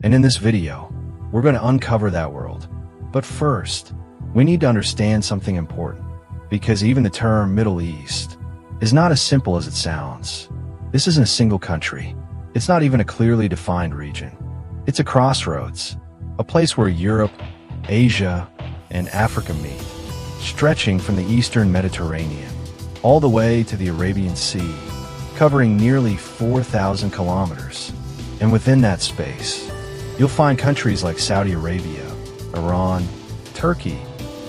And in this video, we're going to uncover that world. But first, we need to understand something important, because even the term Middle East is not as simple as it sounds. This isn't a single country. It's not even a clearly defined region. It's a crossroads, a place where Europe, Asia, and Africa meet, stretching from the eastern Mediterranean all the way to the Arabian Sea, covering nearly 4,000 kilometers. And within that space, you'll find countries like Saudi Arabia, Iran, Turkey,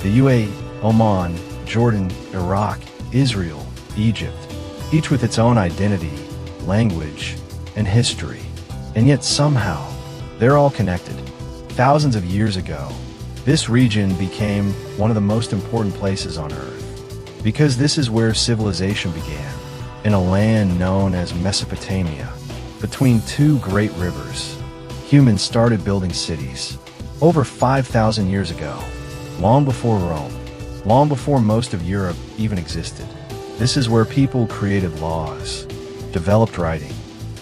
the UAE, Oman, Jordan, Iraq, Israel, Egypt, each with its own identity, language, and history. And yet somehow, they're all connected. Thousands of years ago, this region became one of the most important places on Earth, because this is where civilization began, in a land known as Mesopotamia. Between two great rivers, humans started building cities. Over 5,000 years ago, long before Rome, long before most of Europe even existed. This is where people created laws, developed writing,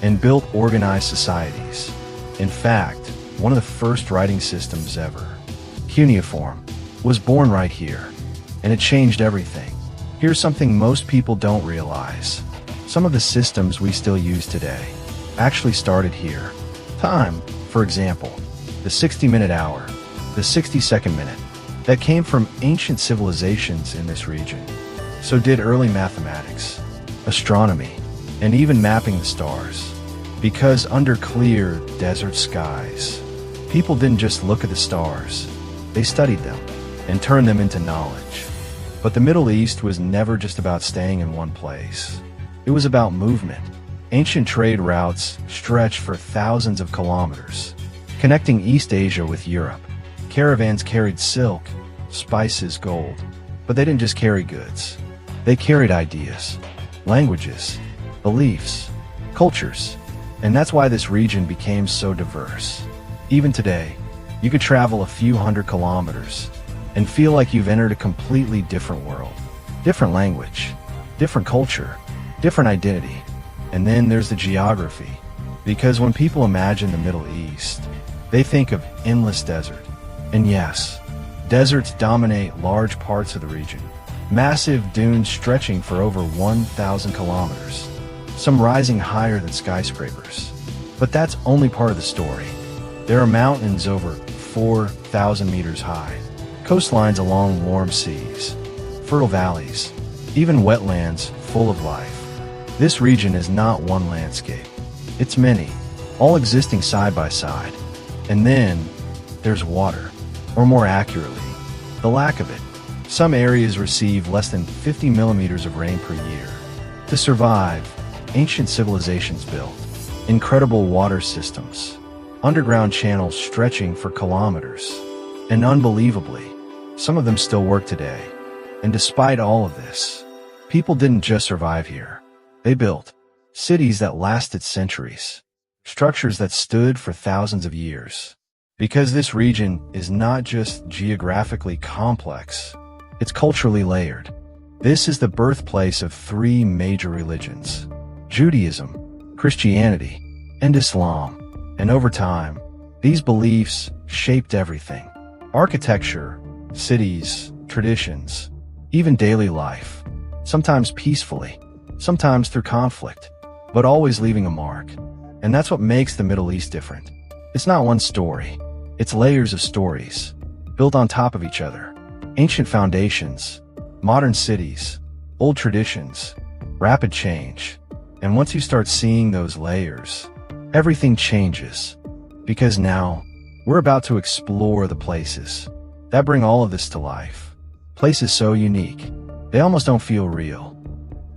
and built organized societies. In fact, one of the first writing systems ever, cuneiform, was born right here, and it changed everything. Here's something most people don't realize. Some of the systems we still use today actually started here. Time, for example, the 60-minute hour, the 60-second minute, that came from ancient civilizations in this region. So did early mathematics, astronomy, and even mapping the stars. Because under clear desert skies, people didn't just look at the stars, they studied them and turned them into knowledge. But the Middle East was never just about staying in one place. It was about movement. Ancient trade routes stretched for thousands of kilometers, connecting East Asia with Europe. Caravans carried silk, spices, gold. But they didn't just carry goods. They carried ideas, languages, beliefs, cultures. And that's why this region became so diverse. Even today, you could travel a few hundred kilometers and feel like you've entered a completely different world. Different language, different culture, different identity. And then there's the geography. Because when people imagine the Middle East, they think of endless desert. And yes, deserts dominate large parts of the region. Massive dunes stretching for over 1,000 kilometers, some rising higher than skyscrapers. But that's only part of the story. There are mountains over 4,000 meters high, coastlines along warm seas, fertile valleys, even wetlands full of life. This region is not one landscape. It's many, all existing side by side. And then there's water, or more accurately, the lack of it. Some areas receive less than 50 millimeters of rain per year. To survive, ancient civilizations built incredible water systems, underground channels stretching for kilometers. And unbelievably, some of them still work today. And despite all of this, people didn't just survive here. They built cities that lasted centuries, structures that stood for thousands of years. Because this region is not just geographically complex, it's culturally layered. This is the birthplace of three major religions: Judaism, Christianity, and Islam. And over time, these beliefs shaped everything: architecture, cities, traditions, even daily life. Sometimes peacefully, sometimes through conflict, but always leaving a mark. And that's what makes the Middle East different. It's not one story. It's layers of stories, built on top of each other. Ancient foundations, modern cities, old traditions, rapid change. And once you start seeing those layers, everything changes. Because now, we're about to explore the places that bring all of this to life. Places so unique, they almost don't feel real.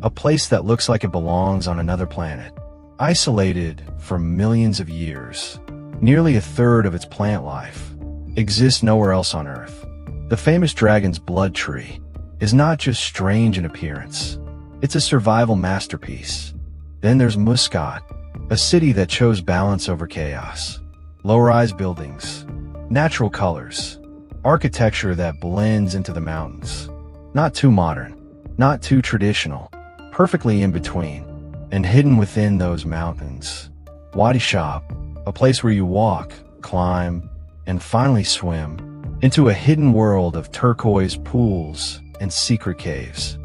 A place that looks like it belongs on another planet, isolated for millions of years. Nearly a third of its plant life exists nowhere else on Earth. The famous Dragon's Blood Tree is not just strange in appearance, it's a survival masterpiece. Then there's Muscat, a city that chose balance over chaos. Low-rise buildings, natural colors, architecture that blends into the mountains. Not too modern, not too traditional, perfectly in between. And hidden within those mountains, Wadi Shab, a place where you walk, climb, and finally swim into a hidden world of turquoise pools and secret caves.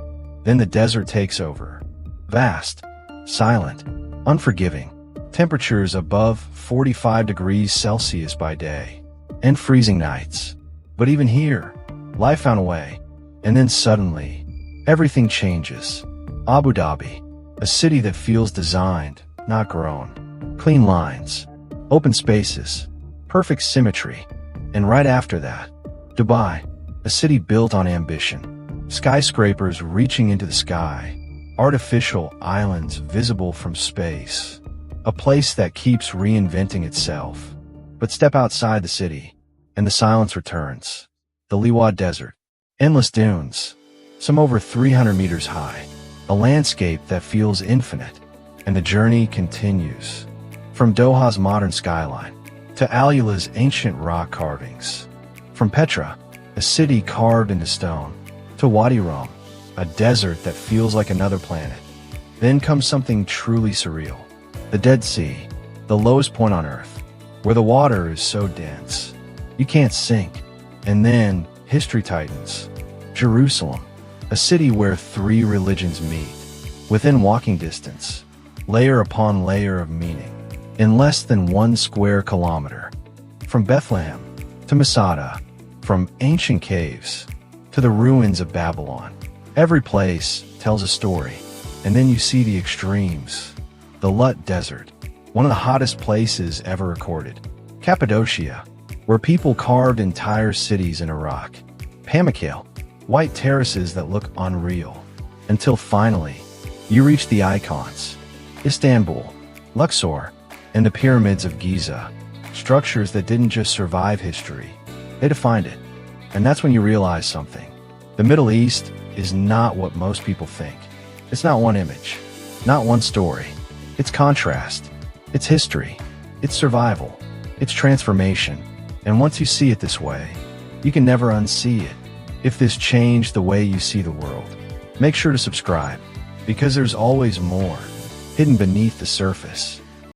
Then the desert takes over. Vast, silent, unforgiving. Temperatures above 45 degrees Celsius by day, and freezing nights. But even here, life found a way. And then suddenly, everything changes. Abu Dhabi, a city that feels designed, not grown. Clean lines, open spaces, perfect symmetry. And right after that, Dubai, a city built on ambition. Skyscrapers reaching into the sky, artificial islands visible from space. A place that keeps reinventing itself. But step outside the city, and the silence returns. The Liwa Desert. Endless dunes, some over 300 meters high. A landscape that feels infinite. And the journey continues. From Doha's modern skyline, to Al Ula's ancient rock carvings. From Petra, a city carved into stone, to Wadi Rum, a desert that feels like another planet. Then comes something truly surreal. The Dead Sea, the lowest point on Earth, where the water is so dense, you can't sink. And then, history tightens. Jerusalem, a city where 3 religions meet. Within walking distance, layer upon layer of meaning. In less than 1 square kilometer. From Bethlehem to Masada, from ancient caves to the ruins of Babylon. Every place tells a story. And then you see the extremes. The Lut Desert, one of the hottest places ever recorded. Cappadocia, where people carved entire cities in Iraq. Pamukkale, white terraces that look unreal. Until finally, you reach the icons. Istanbul, Luxor, and the pyramids of Giza. Structures that didn't just survive history, they defined it. And that's when you realize something. The Middle East is not what most people think. It's not one image, not one story. It's contrast, it's history, it's survival, it's transformation. And once you see it this way, you can never unsee it. If this changed the way you see the world, make sure to subscribe, because there's always more hidden beneath the surface.